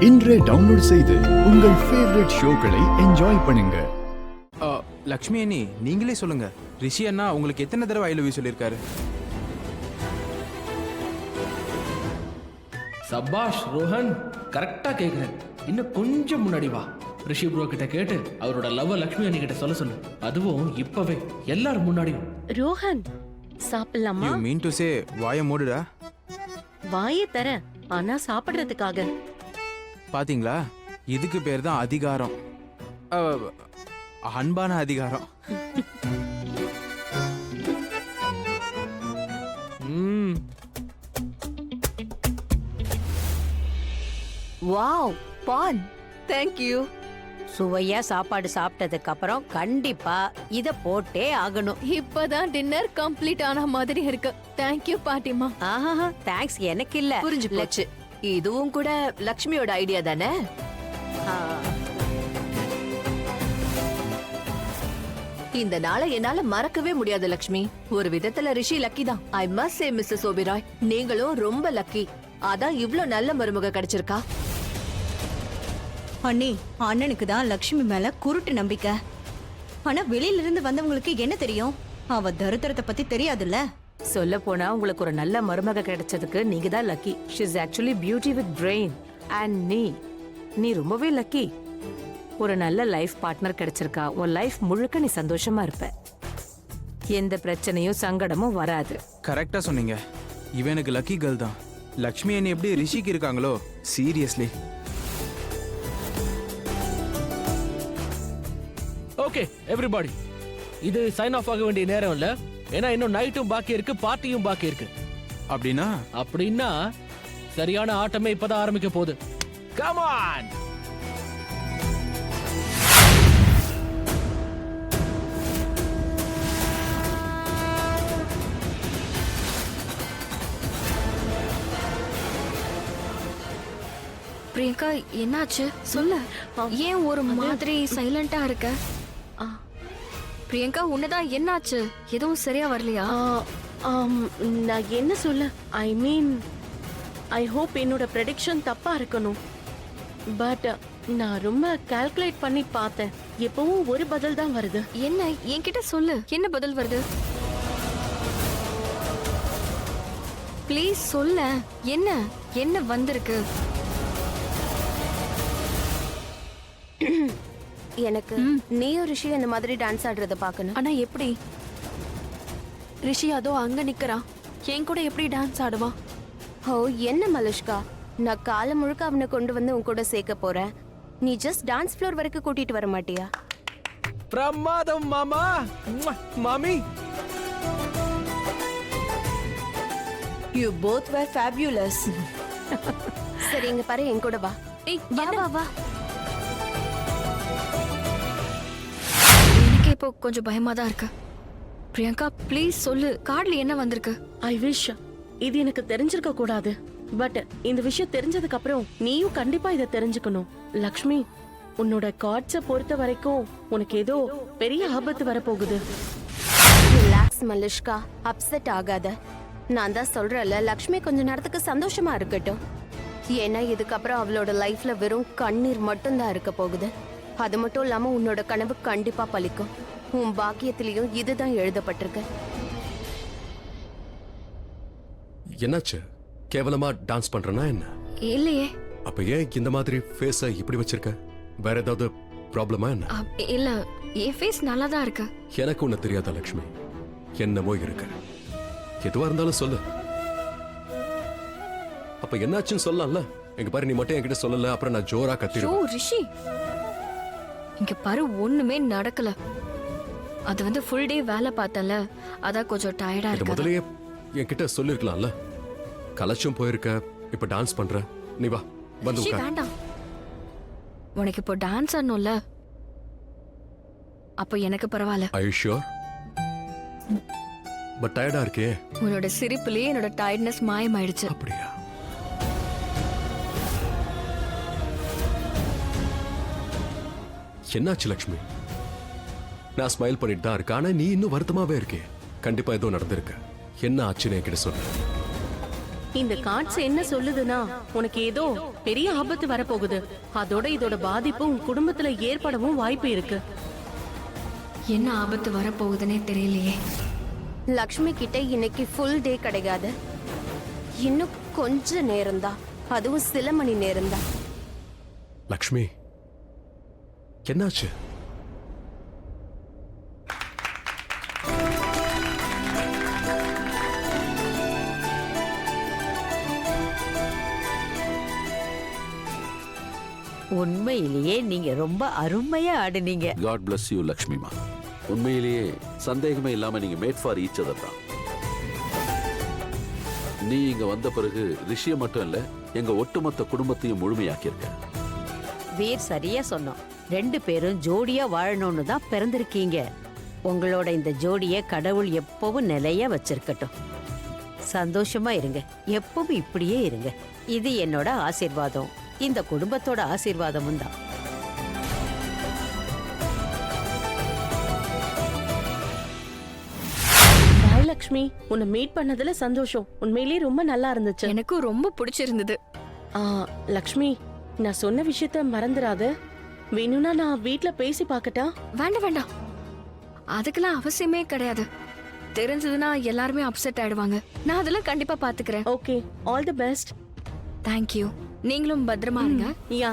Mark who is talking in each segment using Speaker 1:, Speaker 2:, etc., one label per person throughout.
Speaker 1: இன்றே டவுன்லோட் செய்து உங்கள் ஃபேவரட் ஷோக்களை என்ஜாய் பண்ணுங்க.
Speaker 2: லக்ஷ்மி அண்ணி, நீங்களே சொல்லுங்க, ரிஷி அண்ணா உங்களுக்கு எத்தனை தடவை ஐ லவ் யூ சொல்லியிருக்காரு?
Speaker 3: சபாஷ் ரோஹன், கரெக்டா கேக்குறேன். இன்னும் கொஞ்சம் முன்னாடி வா, ரிஷி ப்ரோ கிட்ட கேட்டு அவரோட லவ் லக்ஷ்மி அண்ணி கிட்ட சொல்ல சொல்லு. அதுவும் இப்பவே எல்லாரும் முன்னாடியும்.
Speaker 4: ரோஹன், சாப்பிடலாமா?
Speaker 2: யூ மீன் டு சே வாயை மூடுடா.
Speaker 4: வாயே தர, ஆனா சாப்பிடுறதுக்காக.
Speaker 2: பாத்தீங்களா, இதுக்கு பேர் தான் அதிகாரம். அன்பான அதிகாரம்.
Speaker 5: வாவ் பான்,
Speaker 6: தேங்க் யூ.
Speaker 5: சுவையா சாப்பாடு சாப்பிட்டதுக்கு அப்புறம் கண்டிப்பா இத போட்டே ஆகணும்.
Speaker 6: இப்பதான் டின்னர் கம்ப்ளீட் ஆன மாதிரி இருக்கு. தேங்க் யூ பாட்டிமா.
Speaker 5: ஆஹா, தேங்க்ஸ் எனக்கு இல்ல.
Speaker 6: புரிஞ்சு போச்சு. இதுவும் கூட லக்ஷ்மியோட ஐடியா தானே?
Speaker 5: ஆ,
Speaker 6: இந்த நாளை என்னால மறக்கவே முடியாது லக்ஷ்மி. ஒரு விதத்துல ரிஷி லக்கி தான். ஐ மஸ்ட் சே மிஸ்ஸஸ் ஓபிராய், நீங்களும் ரொம்ப லக்கி. அதான் இவ்ளோ நல்ல மருமக கிடைச்சிருக்கா.
Speaker 7: அண்ணி, அண்ணனுக்கு தான் லக்ஷ்மி மேல குருட்டு நம்பிக்கை. ஆனா வெளியில இருந்து வந்தவங்களுக்கு என்ன தெரியும்? அவ தரித்திரத்தை பத்தி தெரியாதுல்ல.
Speaker 5: சொல்ல போனா உங்களுக்கு ஒரு நல்ல மருமக கிடைச்சதுக்கு நீங்க தான் lucky. She is actually beauty with brain. And நீ ரொம்பவே லக்கி. ஒரு நல்ல லைஃப் பார்ட்னர் கிடைச்சிருக்கா. உன் லைஃப் முழுக்க நீ சந்தோஷமா இருப்ப. எந்த பிரச்சனையும் சங்கடமும் வராது.
Speaker 2: கரெக்டா சொன்னீங்க. இவனுக்கு லக்கி கேர்ள் தான். லக்ஷ்மி அண்ணி எப்படி ரிஷிக்கு இருக்காங்களோ, சீரியஸ்லி.
Speaker 3: ஓகே எவ்ரிபாடி, இது சைன் ஆஃப் ஆக வேண்டிய நேரம் இல்ல. ஏன்னா இன்னும் நைட்டும் பாக்கி இருக்கு, பார்ட்டியும் பாக்கி இருக்கு.
Speaker 2: அப்படின்னா
Speaker 3: சரியான ஆட்டமே இப்பதான் ஆரம்பிக்க போகுது. Come on.
Speaker 8: பிரியங்கா, என்னாச்சு சொல்லு. ஏன் ஒரு மாதிரி சைலண்டா இருக்க? பிரியங்கா, உன்னதான் என்னாச்சு? எதுவும் சரியா வரலையா?
Speaker 4: நான் என்ன சொல்ல, ஐ மீன், ஐ ஹோப் என்னோட ப்ரெடிக்ஷன் தப்பா இருக்கணும். பட் நான் ரொம்ப கால்குலேட் பண்ணி பார்த்தேன். எப்பவும் ஒரு பதில் தான் வருது.
Speaker 8: என்ன, என்கிட்ட சொல்லு, என்ன பதில் வருது? ப்ளீஸ் சொல்ல, என்ன வந்திருக்கு?
Speaker 9: எனக்கு நீயும் ரிஷி இந்த மாதிரி டான்ஸ் ஆடுறத பார்க்கணும்.
Speaker 8: ஆனா எப்படி? ரிஷி அதோ அங்க நிக்கறான், என் கூட எப்படி டான்ஸ் ஆடுவான்?
Speaker 9: ஓ, என்ன மலுஷ்கா, நான் காலம் முழுக்க அவனை கொண்டு வந்து உன் கூட சேர்க்க போறேன். நீ ஜஸ்ட் டான்ஸ் ஃப்ளோர் வரைக்கும் கூட்டிட்டு வர மாட்டியா?
Speaker 3: பிரமாதம் மாமா. மாமி,
Speaker 6: யூ போத் வேர் ஃபேபியுலஸ்.
Speaker 9: சரி, இங்க பாரு, என் கூட வா.
Speaker 8: ஏய்,
Speaker 9: வா வா.
Speaker 8: எனக்கு இப்போ கொஞ்சம் பயமா தான் இருக்கு. பிரியங்கா, ப்ளீஸ் சொல்லு, கார்டுல என்ன வந்திருக்கு?
Speaker 4: ஐ விஷ் இது எனக்கு தெரிஞ்சிருக்க கூடாது. பட் இந்த விஷயம் தெரிஞ்சதுக்கு அப்புறம் நீயும் கண்டிப்பா இதை தெரிஞ்சுக்கணும். லக்ஷ்மி, உன்னோட கார்ட்ஸை பொறுத்த வரைக்கும் உனக்கு ஏதோ பெரிய ஆபத்து வரப்போகுது.
Speaker 9: ரிலாக்ஸ் மலுஷ்கா, அப்செட் ஆகாத. நான் தான் சொல்றேன்ல, லக்ஷ்மி கொஞ்ச நேரத்துக்கு சந்தோஷமா இருக்கட்டும். ஏன்னா இதுக்கப்புறம் அவளோட லைஃப்ல வெறும் கண்ணீர் மட்டும்தான் இருக்க போகுது. அது மட்டும் இல்லாம உன்னோட கனவு கண்டிப்பா பலிக்கும். உன் பாக்கியத்திலையும் இதுதான் எழுதப்பட்டிருக்கு.
Speaker 10: என்னாச்சு? கேவலமா டான்ஸ் பண்றனா என்ன?
Speaker 8: இல்லையே.
Speaker 10: அப்ப ஏன் இந்த மாதிரி ஃபேஸ இப்படி வச்சிருக்க? வேற ஏதாவது ப்ராப்ளமா என்ன?
Speaker 8: இல்ல, என் ஃபேஸ் நல்லா தான் இருக்கு.
Speaker 10: எனக்கு ஒண்ணு தெரியாதா லக்ஷ்மி? என்னமோ இருக்கு. எதுவா இருந்தாலும் சொல்லு. அப்ப என்னாச்சுன்னு சொல்லலாம்ல? எங்க பாரு, நீ மட்டும் என்கிட்ட சொல்லல, அப்புறம் நான் ஜோரா கத்திடுவேன்.
Speaker 8: ரிஷி, இங்க பாரு, ஒண்ணுமே நடக்கல. அது வந்து ஃபுல் டே வேலை பார்த்தல, அதான் கொஞ்சம் டயர்டா
Speaker 10: இது
Speaker 8: இருக்கு.
Speaker 10: முதல்லயே என்கிட்ட சொல்லிருக்கலாம்ல. கலச்சும் போயிருக்க, இப்ப டான்ஸ் பண்ற. நீ வா, வந்து
Speaker 8: ரிஷி,
Speaker 10: உட்கார்.
Speaker 8: வேண்டாம். உனக்கு இப்போ டான்ஸ் ஆடணும்ல, அப்போ எனக்கு பரவாயில்ல.
Speaker 10: Are you sure? பட் டயர்டா இருக்கே.
Speaker 8: உன்னோட சிரிப்புலயே என்னோட டயர்ட்னஸ் மாயமாயிடுச்சு.
Speaker 10: அப்படியா? என்னாச்சு லக்ஷ்மி? நான் ஸ்மைல் பண்ணிட்டு தான் இருக்கேன், ஆனா நீ இன்னும் வருத்தமாவே இருக்கே. கண்டிப்பா ஏதோ நடந்திருக்கு. என்ன ஆச்சுன்னு என்கிட்ட சொல்லு.
Speaker 4: இந்த கார்ட்ஸ் என்ன சொல்லுதுன்னா உனக்கு ஏதோ பெரிய ஆபத்து வரப்போகுது. அதோட இதோட பாதிப்பு உன் குடும்பத்துல ஏற்படவும் வாய்ப்பு இருக்கு.
Speaker 8: என்ன ஆபத்து வரப்போகுதுன்னே தெரியலையே.
Speaker 9: லக்ஷ்மி கிட்ட இன்னைக்கு ஃபுல் டே கிடையாது. இன்னும் கொஞ்ச நேரம்தான், அதுவும் சில மணி நேரம்தான்.
Speaker 10: லக்ஷ்மி என்னாச்சு?
Speaker 5: உண்மையிலேயே நீங்க ரொம்ப அருமையா ஆடுனீங்க.
Speaker 11: காட் bless யூ லக்ஷ்மிமா. உண்மையிலேயே சந்தேகமே இல்லாம நீங்க மேட் ஃபார் ஈச் அதர் தான். நீ இங்க வந்த பிறகு ரிஷிய மட்டும் இல்ல, எங்க ஒட்டுமொத்த குடும்பத்தையும் முழுமையாக்கியிருக்க.
Speaker 5: வீர் சரியா சொன்னோம். 2 பேரும் ஜோடியா வாழணும்னு தான் பிறந்திருக்கீங்க. உங்களோட இந்த ஜோடிய கடவுள் எப்பவும் நிலையா வச்சிருக்கட்டும். சந்தோஷமா இருங்க, எப்பவும் இப்படியே இருங்க. இது என்னோட ஆசீர்வாதம், இந்த குடும்பத்தோட ஆசீர்வாதமும் தான்.
Speaker 4: பாய் லக்ஷ்மி, உன்னை மீட் பண்ணதுல சந்தோஷம். உண்மையிலேயே ரொம்ப நல்லா இருந்துச்சு.
Speaker 8: எனக்கும் ரொம்ப பிடிச்சிருந்தது.
Speaker 4: லக்ஷ்மி, நான் சொன்ன விஷயத்த மறந்துடாத. வேணும்னா நான் வீட்ல பேசி பார்க்கட்டா?
Speaker 8: வேண்டாம் வேண்டாம், அதுக்கெல்லாம் அவசியமே கிடையாது. தெரிஞ்சதுன்னா எல்லாருமே அப்செட் ஆயிடுவாங்க. நான் அதெல்லாம் கண்டிப்பா பாத்துக்கிறேன்.
Speaker 4: Okay, all the best.
Speaker 8: Thank you. நீங்களும் பத்திரமா இருங்க.
Speaker 4: யா.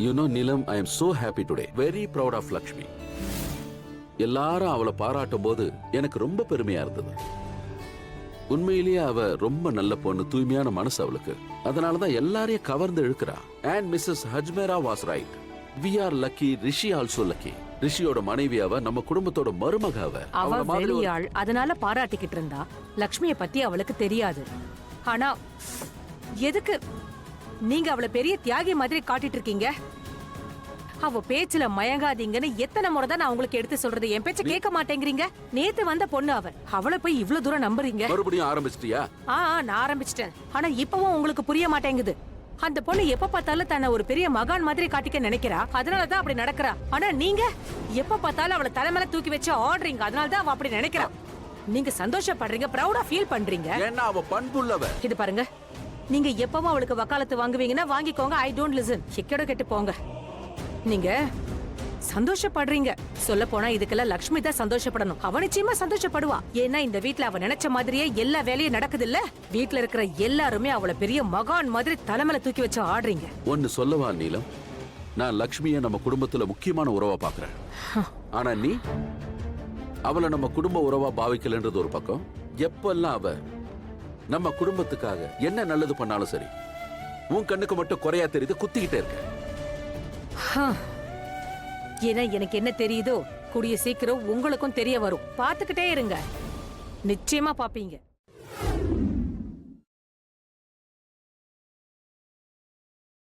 Speaker 11: You know Nilam, I am so happy today. Very proud of Lakshmi. எல்லாரும் அவளை பாராட்டும் போது எனக்கு ரொம்ப பெருமையா இருந்தது. உண்மையிலேயே அவ ரொம்ப நல்ல பொண்ணு, தூய்மையான மனசு அவளுக்கு. அதனாலதான் எல்லாரையும் கவர்ந்து இழுக்கிறா. And Mrs. Hajmera was right. We are lucky. Rishi also lucky. ரிஷியோட மனைவி அவ, நம்ம குடும்பத்தோட மருமக அவ.
Speaker 5: அவ வெளியாள், அதனால பாராட்டிக்கிட்டு இருந்தா. லக்ஷ்மிய பத்தி அவளுக்கு தெரியாது. ஆனா எதுக்கு நீங்க அவளை பெரிய தியாகி மாதிரி காட்டிட்டு இருக்கீங்க? அவ பேச்சுல மயங்காதீங்கன்னு எத்தனை முறை தான் நான் உங்களுக்கு எடுத்து சொல்றது? என் பேச்ச கேட்க மாட்டேங்கிறீங்க. நேத்து வந்த பொண்ணு அவளை போய் இவ்ளோ தூரம் நம்புறீங்க?
Speaker 11: மறுபடியும் ஆரம்பிச்சிட்டியா?
Speaker 5: நான் ஆரம்பிச்சிட்டேன். ஆனா இப்பவும் உங்களுக்கு புரிய மாட்டேங்குது. அந்த பொண்ணு எப்ப பார்த்தாலும் தன்னை ஒரு பெரிய மகான் மாதிரி காட்டிக்க நினைக்கிறா, அதனாலதான் அப்படி நடக்கிறா. ஆனா நீங்க எப்ப பார்த்தாலும் அவளை தலைமையில தூக்கி வச்சு ஆடுறீங்க, அதனாலதான் அவ அப்படி நினைக்கிறா. நீங்க சந்தோஷப்படுறீங்க, ப்ரௌடா ஃபீல் பண்றீங்க.
Speaker 11: ஏன்னா அவ பண்புள்ளவ.
Speaker 5: இது பாருங்க, நீங்க எப்பவும் அவளுக்கு வக்காலத்து வாங்குவீங்கன்னா வாங்கிக்கோங்க. I don't listen. எக்கேடோ கெட்டு போங்க. நீங்க சந்தோஷப்படுறீங்க. சொல்ல போனா இதுக்கெல்லாம் லக்ஷ்மி தான் சந்தோஷப்படணும். அவ நிச்சயமா சந்தோஷப்படுவா. ஏன்னா இந்த வீட்ல அவ நினைச்ச மாதிரியே எல்லா வேலையும் நடக்குது இல்ல. வீட்ல இருக்கிற எல்லாருமே அவளை பெரிய மகான் மாதிரி தலைமையில தூக்கி வச்சு ஆடுறீங்க.
Speaker 11: ஒன்னு சொல்லவா நீலம், நான் லக்ஷ்மிய நம்ம குடும்பத்துல முக்கியமான உறவா பாக்குறேன். ஆனா நீ அவளை நம்ம குடும்ப உறவா பாவிக்கலன்றது ஒரு பக்கம். எப்பெல்லாம் அவ நம்ம குடும்பத்துக்காக என்ன நல்லது பண்ணாலும் சரி, உன் கண்ணுக்கு மட்டும் குறையா தெரியுது, குத்திக்கிட்டே இருக்க.
Speaker 5: ஏன்னா எனக்கு என்ன தெரியுதோ கூடிய சீக்கிரம் உங்களுக்கும் தெரிய வரும். பாத்துக்கிட்டே இருங்க, நிச்சயமா பாப்பீங்க.